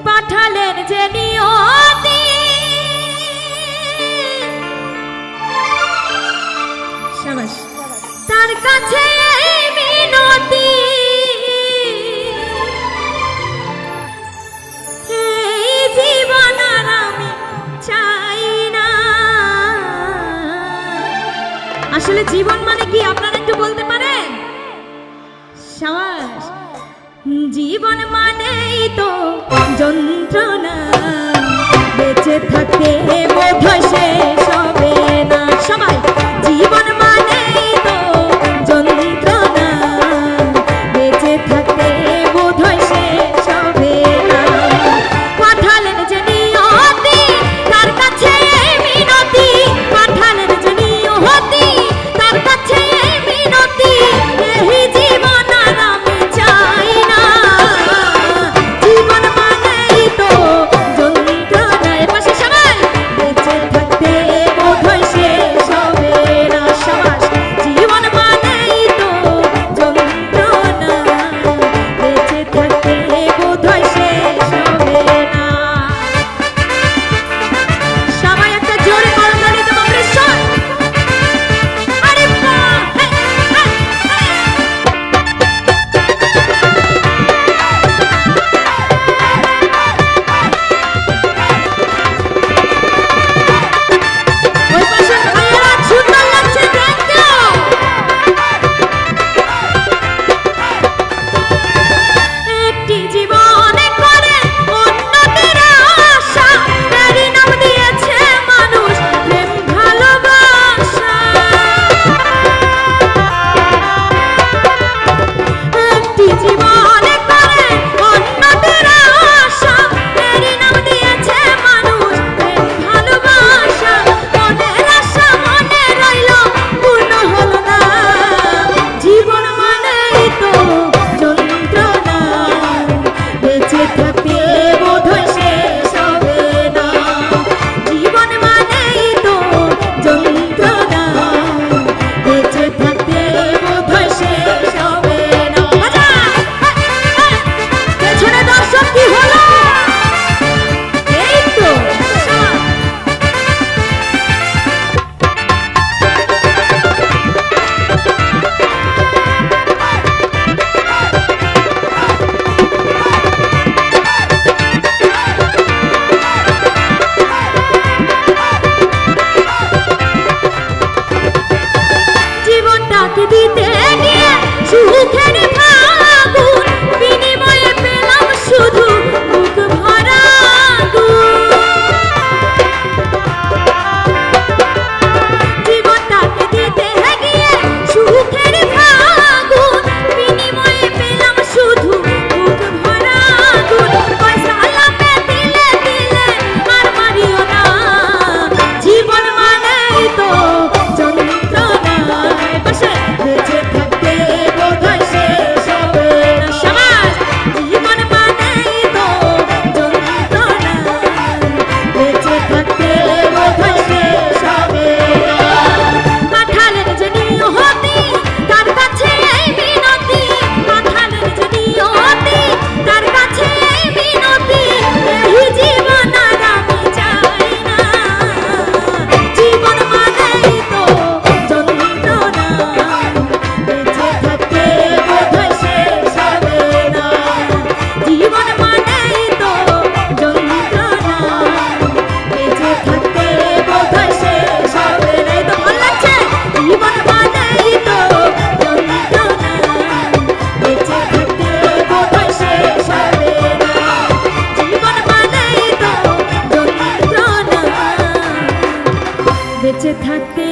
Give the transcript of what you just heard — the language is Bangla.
পাঠালেন যে নিয়তি শাবাশ তার কাছে মিনতি এই জীবন আর আমি চাই না। আসলে জীবন মানে কি আপনারা একটু বলতে পারেন? শাবাশ। জীবন মানেই তো যন্ত্রণা, বেঁচে থাকতে বোধহয় শেষ হবে না। সবাই জীবন মানেই তো যন্ত্রণা, বেঁচে থাকতে বোধহয় শেষ হবে না। পাঠালেন যে নিয়তি তার কাছে মিনতি, পাঠালেন যে নিয়তি তার কাছে মিনতি, এই জীবন আর আমি চাই না। জীবন মানেই তো যন্ত্রণা, এপাশে সবাই বেঁচে থাকতে বোধহয় শেষ হবে না। সবাস। জীবন মানেই তো যন্ত্রণা, বেঁচে থাকতে বোধহয় শেষ হবে না। সবাই একটা জোরে করতালি তো কম্পিটিশন। আরে বাহ! ওই পাশে ভাইয়েরা সুন্দর লাগছে, থ্যাংক ইউ। একটি জীবনে করে উন্নতির আশা, এরই নাম দিয়েছে মানুষ প্রেম ভালোবাসা। একটি জীবনে করে উন্নতির আশা, এরই নাম দিয়েছে মানুষ প্রেম ভালোবাসা। মনের আশা মনে রইল, পূর্ণ হলো না। জীবন মানেই তো যন্ত্রণা, বেঁচে থাকতে বোধহয় শেষ হবে না। জীবন মানেই তো যন্ত্রণা, বেঁচে থাকতে বোধহয় শেষ হবে না। বাজা! পেছনে দর্শক কি হলো? এই তো জীবনটাকে দিতে গিয়ে সুখের ফাগুন, বিনিময়ে পেলাম শুধু বুক ভরা আগুন। জীবনটাকে দিতে গিয়ে সুখের ফাগুন, বিনিময়ে পেলাম শুধু বুক ভরা আগুন। পয়সা লাভে দিলে দিলে আর মারিও না। জীবন মানেই তো যন্ত্রণা, এপাশে বেঁচে থাকতে বোধহয় শেষ হবে না। সমাজ। জীবন মানেই তো যন্ত্রণা, বেঁচে থাকতে বোধহয় শেষ হবে না। পাঠালেন যে নিয়তি তার কাছে মিনতি, পাঠালেন যে নিয়তি তার কাছে মিনতি, এই জীবন আর আমি চাই না। জীবন মানেই তো যন্ত্রণা, বেঁচে থাকতে বোধহয় শেষ হবে না। জীবন মানেই তো যন্ত্রণা, বেঁচে থাকতে বোধহয় শেষ হবে না। এই তো ভালো লাগছে। জীবন মানেই তো যন্ত্রণা, বেঁচে থাকতে বোধহয় শেষ হবে না। জীবন মানেই তো যন্ত্রণা, বেঁচে থাকতে